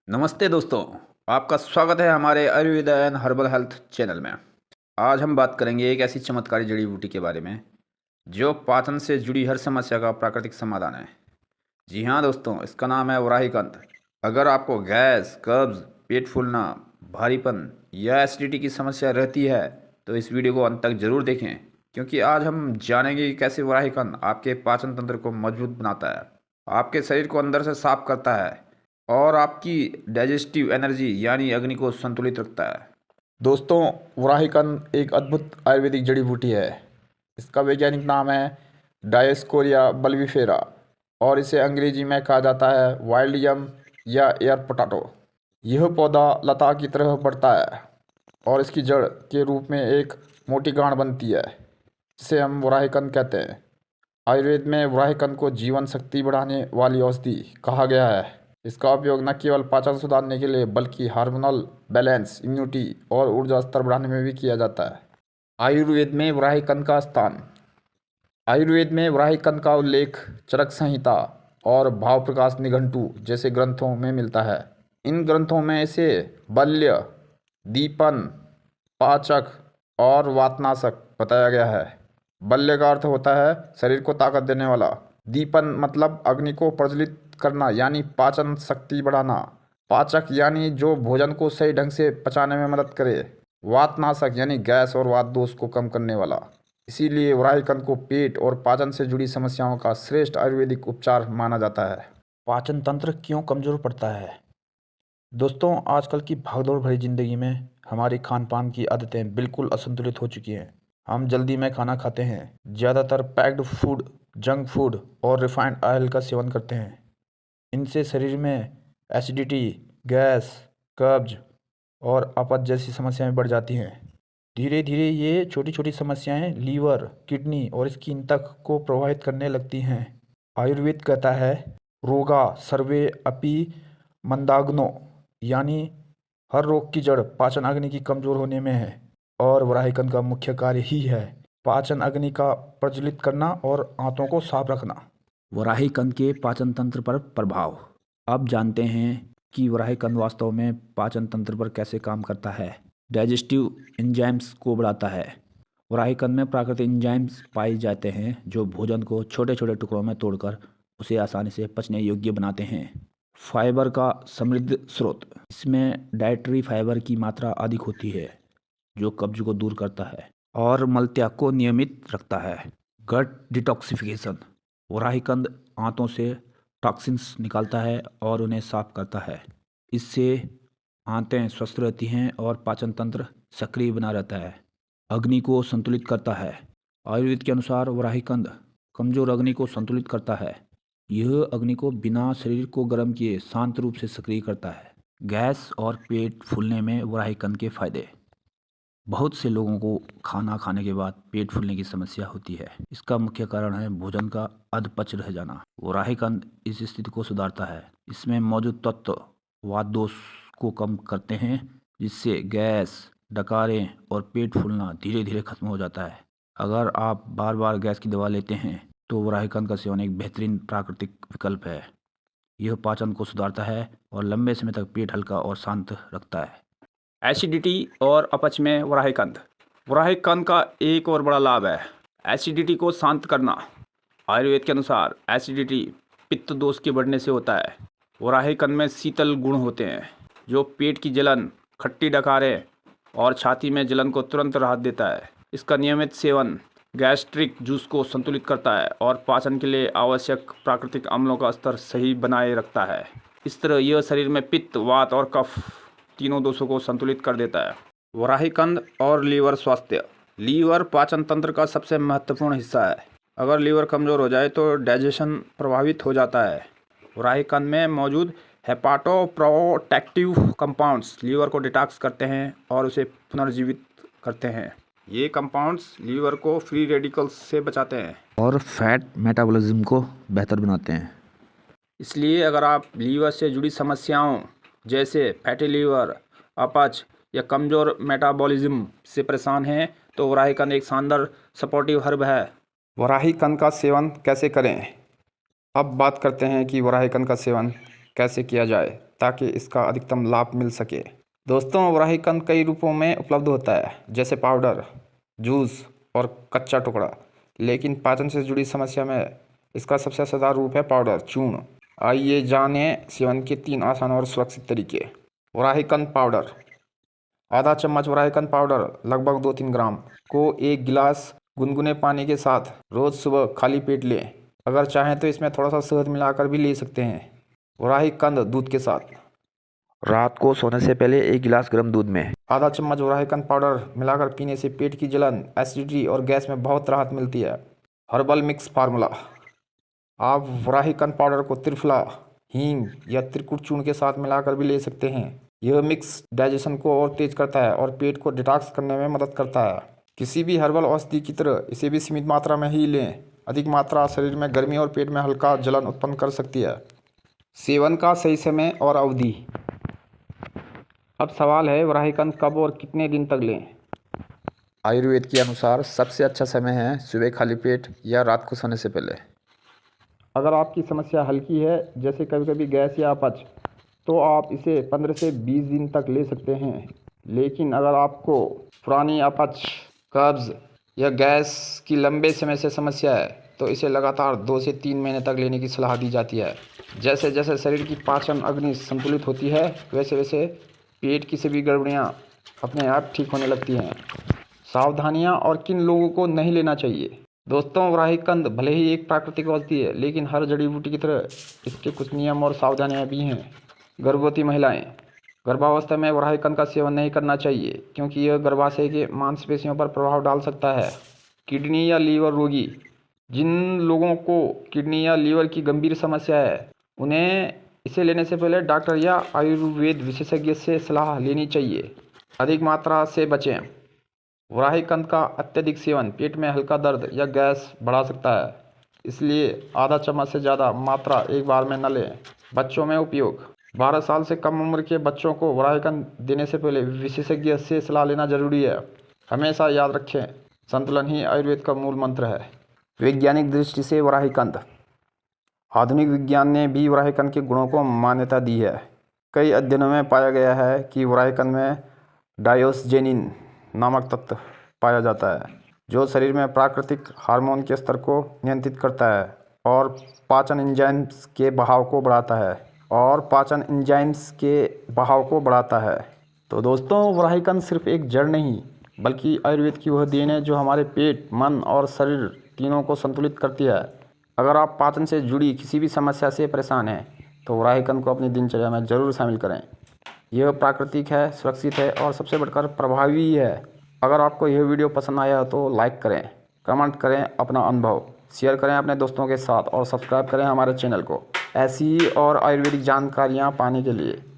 नमस्ते दोस्तों, आपका स्वागत है हमारे Ayurveda and herbal health channel में। आज हम बात करेंगे एक ऐसी चमत्कारी जड़ी बूटी के बारे में जो पाचन से जुड़ी हर समस्या का प्राकृतिक समाधान है। जी हाँ दोस्तों, इसका नाम है वराहीकंद। अगर आपको गैस, कब्ज, पेट फूलना, भारीपन या एसिडिटी की समस्या रहती है तो इस वीडियो को अंत तक जरूर देखें, क्योंकि आज हम जानेंगे कि कैसे वराहीकंद आपके पाचन तंत्र को मजबूत बनाता है, आपके शरीर को अंदर से साफ करता है और आपकी डाइजेस्टिव एनर्जी यानी अग्नि को संतुलित रखता है। दोस्तों, वराहीकंद एक अद्भुत आयुर्वेदिक जड़ी बूटी है। इसका वैज्ञानिक नाम है डायोस्कोरिया बल्बिफेरा और इसे अंग्रेजी में कहा जाता है वाइल्ड यम या एयर पोटैटो। यह पौधा लता की तरह बढ़ता है और इसकी जड़ के रूप में एक मोटी गांठ बनती है, जिसे हम वराहीकंद कहते हैं। आयुर्वेद में वराहीकंद को जीवन शक्ति बढ़ाने वाली औषधि कहा गया है। इसका उपयोग न केवल पाचन सुधारने के लिए बल्कि हार्मोनल बैलेंस, इम्यूनिटी और ऊर्जा स्तर बढ़ाने में भी किया जाता है। आयुर्वेद में वराहीकंद का स्थान। आयुर्वेद में वराहीकंद का उल्लेख चरक संहिता और भाव प्रकाश निघंटु जैसे ग्रंथों में मिलता है। इन ग्रंथों में इसे बल्य, दीपन, पाचक और वातनाशक बताया गया है। बल्य का अर्थ होता है शरीर को ताकत देने वाला। दीपन मतलब अग्नि को प्रज्वलित करना यानी पाचन शक्ति बढ़ाना। पाचक यानी जो भोजन को सही ढंग से पचाने में मदद करे। वातनाशक यानी गैस और वात दोष को कम करने वाला। इसीलिए वराहीकंद को पेट और पाचन से जुड़ी समस्याओं का श्रेष्ठ आयुर्वेदिक उपचार माना जाता है। पाचन तंत्र क्यों कमजोर पड़ता है? दोस्तों, आजकल की भागदौड़ भरी जिंदगी में हमारी खान पान की आदतें बिल्कुल असंतुलित हो चुकी हैं। हम जल्दी में खाना खाते हैं, ज़्यादातर पैक्ड फूड, जंक फूड और रिफाइंड ऑयल का सेवन करते हैं। इनसे शरीर में एसिडिटी, गैस, कब्ज और अपच जैसी समस्याएं बढ़ जाती हैं। धीरे धीरे ये छोटी छोटी समस्याएं लीवर, किडनी और स्किन तक को प्रभावित करने लगती हैं। आयुर्वेद कहता है रोगा सर्वे अपि मंदाग्नो, यानी हर रोग की जड़ पाचन अग्नि की कमजोर होने में है और वराहीकंद का मुख्य कार्य ही है पाचन अग्नि का प्रज्वलित करना और आंतों को साफ रखना। वराहीकंद के पाचन तंत्र पर प्रभाव। अब जानते हैं कि वराहीकंद वास्तव में पाचन तंत्र पर कैसे काम करता है। डाइजेस्टिव एंजाइम्स को बढ़ाता है। वराहीकंद में प्राकृतिक एंजाइम्स पाए जाते हैं जो भोजन को छोटे छोटे टुकड़ों में तोड़कर उसे आसानी से पचने योग्य बनाते हैं। फाइबर का समृद्ध स्रोत। इसमें डाइटरी फाइबर की मात्रा अधिक होती है जो कब्ज को दूर करता है और मलत्याग को नियमित रखता है। गट डिटॉक्सिफिकेशन। वराहीकंद आंतों से टॉक्सिन्स निकालता है और उन्हें साफ करता है। इससे आंतें स्वस्थ रहती हैं और पाचन तंत्र सक्रिय बना रहता है। अग्नि को संतुलित करता है। आयुर्वेद के अनुसार वराहीकंद कमजोर अग्नि को संतुलित करता है। यह अग्नि को बिना शरीर को गर्म किए शांत रूप से सक्रिय करता है। गैस और पेट फूलने में वराहीकंद के फायदे। बहुत से लोगों को खाना खाने के बाद पेट फूलने की समस्या होती है। इसका मुख्य कारण है भोजन का अधपच रह जाना। वराहीकंद इस स्थिति को सुधारता है। इसमें मौजूद तत्व वात दोष को कम करते हैं, जिससे गैस, डकारें और पेट फूलना धीरे धीरे खत्म हो जाता है। अगर आप बार बार गैस की दवा लेते हैं तो वराहीकंद का सेवन एक बेहतरीन प्राकृतिक विकल्प है। यह पाचन को सुधारता है और लंबे समय तक पेट हल्का और शांत रखता है। एसिडिटी और अपच में वराहीकंद। वराहीकंद का एक और बड़ा लाभ है एसिडिटी को शांत करना। आयुर्वेद के अनुसार एसिडिटी पित्त दोष के बढ़ने से होता है। वराहीकंद में शीतल गुण होते हैं जो पेट की जलन, खट्टी डकारें और छाती में जलन को तुरंत राहत देता है। इसका नियमित सेवन गैस्ट्रिक जूस को संतुलित करता है और पाचन के लिए आवश्यक प्राकृतिक अम्लों का स्तर सही बनाए रखता है। इस तरह यह शरीर में पित्त, वात और कफ तीनों दोषों को संतुलित कर देता है। वराहीकंद और लीवर स्वास्थ्य। लीवर पाचन तंत्र का सबसे महत्वपूर्ण हिस्सा है। अगर लीवर कमजोर हो जाए तो डाइजेशन प्रभावित हो जाता है। वराहीकंद में मौजूद हेपाटोप्रोटेक्टिव कंपाउंड्स लीवर को डिटॉक्स करते हैं और उसे पुनर्जीवित करते हैं। ये कंपाउंड्स लीवर को फ्री रेडिकल्स से बचाते हैं और फैट मेटाबॉलिज्म को बेहतर बनाते हैं। इसलिए अगर आप लीवर से जुड़ी समस्याओं जैसे फैटी लीवर, अपच या कमज़ोर मेटाबॉलिज्म से परेशान हैं तो वराहीकंद एक शानदार सपोर्टिव हर्ब है। वराहीकंद का सेवन कैसे करें? अब बात करते हैं कि वराहीकंद का सेवन कैसे किया जाए। ताकि इसका अधिकतम लाभ मिल सके। दोस्तों, वराहीकंद कई रूपों में उपलब्ध होता है, जैसे पाउडर, जूस और कच्चा टुकड़ा। लेकिन पाचन से जुड़ी समस्या में इसका सबसे असरदार रूप है पाउडर, चूर्ण। आइए जानें सेवन के 3 आसान और सुरक्षित तरीके। वराहीकंद पाउडर। आधा चम्मच वराहीकंद पाउडर लगभग 2-3 ग्राम को 1 गिलास गुनगुने पानी के साथ रोज सुबह खाली पेट लें। अगर चाहें तो इसमें थोड़ा सा शहद मिलाकर भी ले सकते हैं। वराहीकंद दूध के साथ। रात को सोने से पहले 1 गिलास गर्म दूध में आधा चम्मच वराहीकंद पाउडर मिलाकर पीने से पेट की जलन, एसिडिटी और गैस में बहुत राहत मिलती है। Herbal mix formula. आप वराहीकंद पाउडर को त्रिफला, हींग या त्रिकुट चूर्ण के साथ मिलाकर भी ले सकते हैं। यह मिक्स डाइजेशन को और तेज करता है और पेट को डिटॉक्स करने में मदद करता है। किसी भी हर्बल औषधि की तरह इसे भी सीमित मात्रा में ही लें। अधिक मात्रा शरीर में गर्मी और पेट में हल्का जलन उत्पन्न कर सकती है। सेवन का सही समय और अवधि। अब सवाल है, वराहीकंद कब और कितने दिन तक लें? आयुर्वेद के अनुसार सबसे अच्छा समय है सुबह खाली पेट या रात को सोने से पहले। अगर आपकी समस्या हल्की है, जैसे कभी कभी गैस या अपच, तो आप इसे 15 से 20 दिन तक ले सकते हैं। लेकिन अगर आपको पुरानी अपच, कब्ज या गैस की लंबे समय से समस्या है, तो इसे लगातार 2 से 3 महीने तक लेने की सलाह दी जाती है। जैसे जैसे शरीर की पाचन अग्नि संतुलित होती है, वैसे वैसे पेट की सभी गड़बड़ियाँ अपने आप ठीक होने लगती हैं। सावधानियाँ और किन लोगों को नहीं लेना चाहिए। दोस्तों, वराहीकंद भले ही एक प्राकृतिक औषधि है, लेकिन हर जड़ी बूटी की तरह इसके कुछ नियम और सावधानियाँ भी हैं। गर्भवती महिलाएं गर्भावस्था में वराहीकंद का सेवन नहीं करना चाहिए, क्योंकि यह गर्भाशय के मांसपेशियों पर प्रभाव डाल सकता है। किडनी या लीवर रोगी। जिन लोगों को किडनी या लीवर की गंभीर समस्या है, उन्हें इसे लेने से पहले डॉक्टर या आयुर्वेद विशेषज्ञ से सलाह लेनी चाहिए। अधिक मात्रा से बचें। वराहीकंद का अत्यधिक सेवन पेट में हल्का दर्द या गैस बढ़ा सकता है, इसलिए आधा चम्मच से ज़्यादा मात्रा एक बार में न लें। बच्चों में उपयोग। 12 साल से कम उम्र के बच्चों को वराहीकंद देने से पहले विशेषज्ञ से सलाह लेना जरूरी है। हमेशा याद रखें, संतुलन ही आयुर्वेद का मूल मंत्र है। वैज्ञानिक दृष्टि से वराहीकंद। आधुनिक विज्ञान ने भी वराहीकंद के गुणों को मान्यता दी है। कई अध्ययनों में पाया गया है कि वराहीकंद में डायोस्जेनिन नामक तत्व पाया जाता है, जो शरीर में प्राकृतिक हार्मोन के स्तर को नियंत्रित करता है और पाचन एंजाइम्स के बहाव को बढ़ाता है। तो दोस्तों, वराहीकंद सिर्फ एक जड़ नहीं, बल्कि आयुर्वेद की वह देन है जो हमारे पेट, मन और शरीर तीनों को संतुलित करती है। अगर आप पाचन से जुड़ी किसी भी समस्या से परेशान हैं, तो वराहीकंद को अपनी दिनचर्या में ज़रूर शामिल करें। यह प्राकृतिक है, सुरक्षित है और सबसे बढ़कर प्रभावी है। अगर आपको यह वीडियो पसंद आया तो लाइक करें, कमेंट करें अपना अनुभव, शेयर करें अपने दोस्तों के साथ और सब्सक्राइब करें हमारे चैनल को ऐसी ही और आयुर्वेदिक जानकारियाँ पाने के लिए।